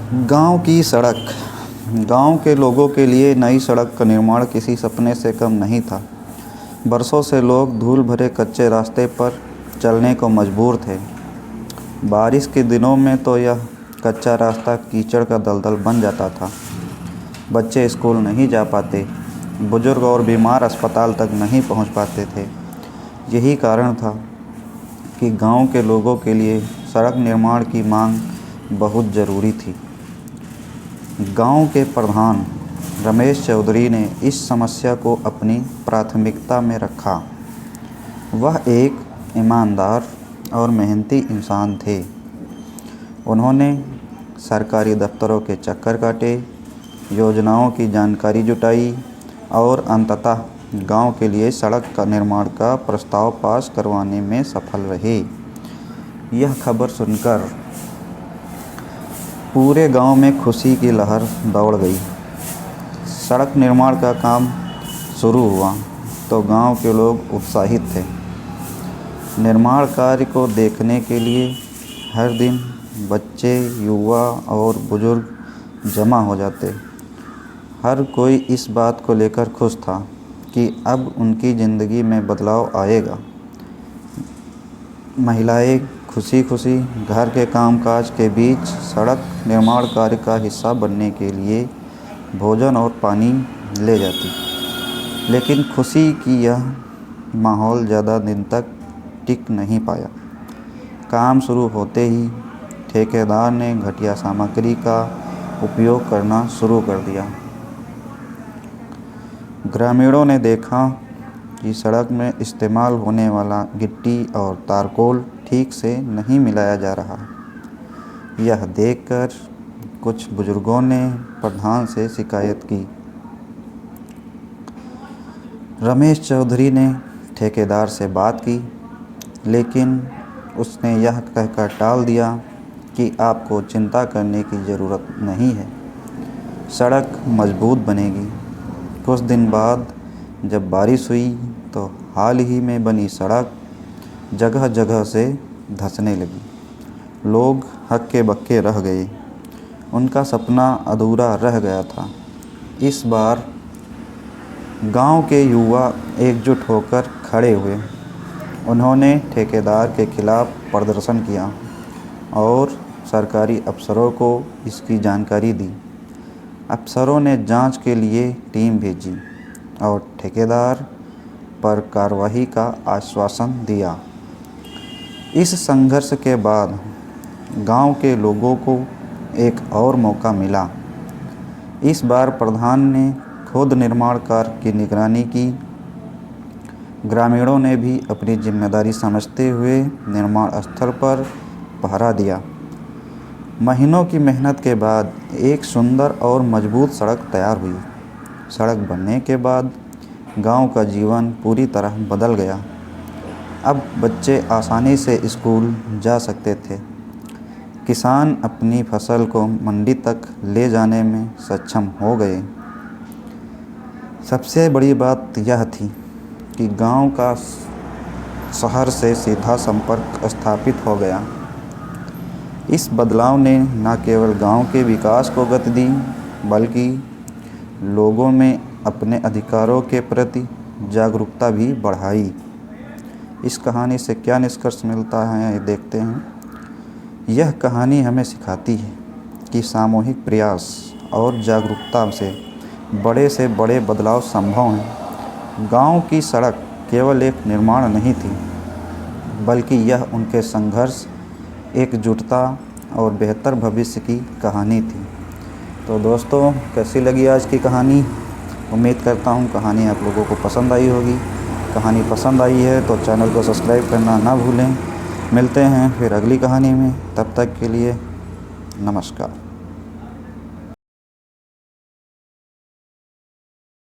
गांव की सड़क। गांव के लोगों के लिए नई सड़क का निर्माण किसी सपने से कम नहीं था। बरसों से लोग धूल भरे कच्चे रास्ते पर चलने को मजबूर थे। बारिश के दिनों में तो यह कच्चा रास्ता कीचड़ का दलदल बन जाता था। बच्चे स्कूल नहीं जा पाते, बुजुर्ग और बीमार अस्पताल तक नहीं पहुंच पाते थे। यही कारण था कि गांव के लोगों के लिए सड़क निर्माण की मांग बहुत ज़रूरी थी। गांव के प्रधान रमेश चौधरी ने इस समस्या को अपनी प्राथमिकता में रखा। वह एक ईमानदार और मेहनती इंसान थे। उन्होंने सरकारी दफ्तरों के चक्कर काटे, योजनाओं की जानकारी जुटाई और अंततः गांव के लिए सड़क का निर्माण का प्रस्ताव पास करवाने में सफल रहे। यह खबर सुनकर पूरे गांव में खुशी की लहर दौड़ गई। सड़क निर्माण का काम शुरू हुआ तो गांव के लोग उत्साहित थे। निर्माण कार्य को देखने के लिए हर दिन बच्चे, युवा और बुजुर्ग जमा हो जाते। हर कोई इस बात को लेकर खुश था कि अब उनकी ज़िंदगी में बदलाव आएगा। महिलाएं खुशी खुशी घर के कामकाज के बीच सड़क निर्माण कार्य का हिस्सा बनने के लिए भोजन और पानी ले जाती। लेकिन खुशी की यह माहौल ज़्यादा दिन तक टिक नहीं पाया। काम शुरू होते ही ठेकेदार ने घटिया सामग्री का उपयोग करना शुरू कर दिया। ग्रामीणों ने देखा कि सड़क में इस्तेमाल होने वाला गिट्टी और तारकोल ठीक से नहीं मिलाया जा रहा। यह देखकर कुछ बुजुर्गों ने प्रधान से शिकायत की। रमेश चौधरी ने ठेकेदार से बात की, लेकिन उसने यह कहकर टाल दिया कि आपको चिंता करने की ज़रूरत नहीं है, सड़क मजबूत बनेगी। कुछ दिन बाद जब बारिश हुई तो हाल ही में बनी सड़क जगह जगह से धंसने लगी। लोग हक्के बक्के रह गए। उनका सपना अधूरा रह गया था। इस बार गांव के युवा एकजुट होकर खड़े हुए। उन्होंने ठेकेदार के खिलाफ प्रदर्शन किया और सरकारी अफसरों को इसकी जानकारी दी। अफसरों ने जांच के लिए टीम भेजी और ठेकेदार पर कार्रवाई का आश्वासन दिया। इस संघर्ष के बाद गांव के लोगों को एक और मौका मिला। इस बार प्रधान ने खुद निर्माण कार्य की निगरानी की। ग्रामीणों ने भी अपनी जिम्मेदारी समझते हुए निर्माण स्थल पर पहरा दिया। महीनों की मेहनत के बाद एक सुंदर और मजबूत सड़क तैयार हुई। सड़क बनने के बाद गांव का जीवन पूरी तरह बदल गया। अब बच्चे आसानी से स्कूल जा सकते थे। किसान अपनी फसल को मंडी तक ले जाने में सक्षम हो गए। सबसे बड़ी बात यह थी कि गांव का शहर से सीधा संपर्क स्थापित हो गया। इस बदलाव ने न केवल गांव के विकास को गति दी, बल्कि लोगों में अपने अधिकारों के प्रति जागरूकता भी बढ़ाई। इस कहानी से क्या निष्कर्ष मिलता है, ये देखते हैं। यह कहानी हमें सिखाती है कि सामूहिक प्रयास और जागरूकता से बड़े बदलाव संभव हैं। गांव की सड़क केवल एक निर्माण नहीं थी, बल्कि यह उनके संघर्ष, एकजुटता और बेहतर भविष्य की कहानी थी। तो दोस्तों, कैसी लगी आज की कहानी? उम्मीद करता हूँ कहानी आप लोगों को पसंद आई होगी। कहानी पसंद आई है तो चैनल को सब्सक्राइब करना ना भूलें। मिलते हैं फिर अगली कहानी में। तब तक के लिए नमस्कार।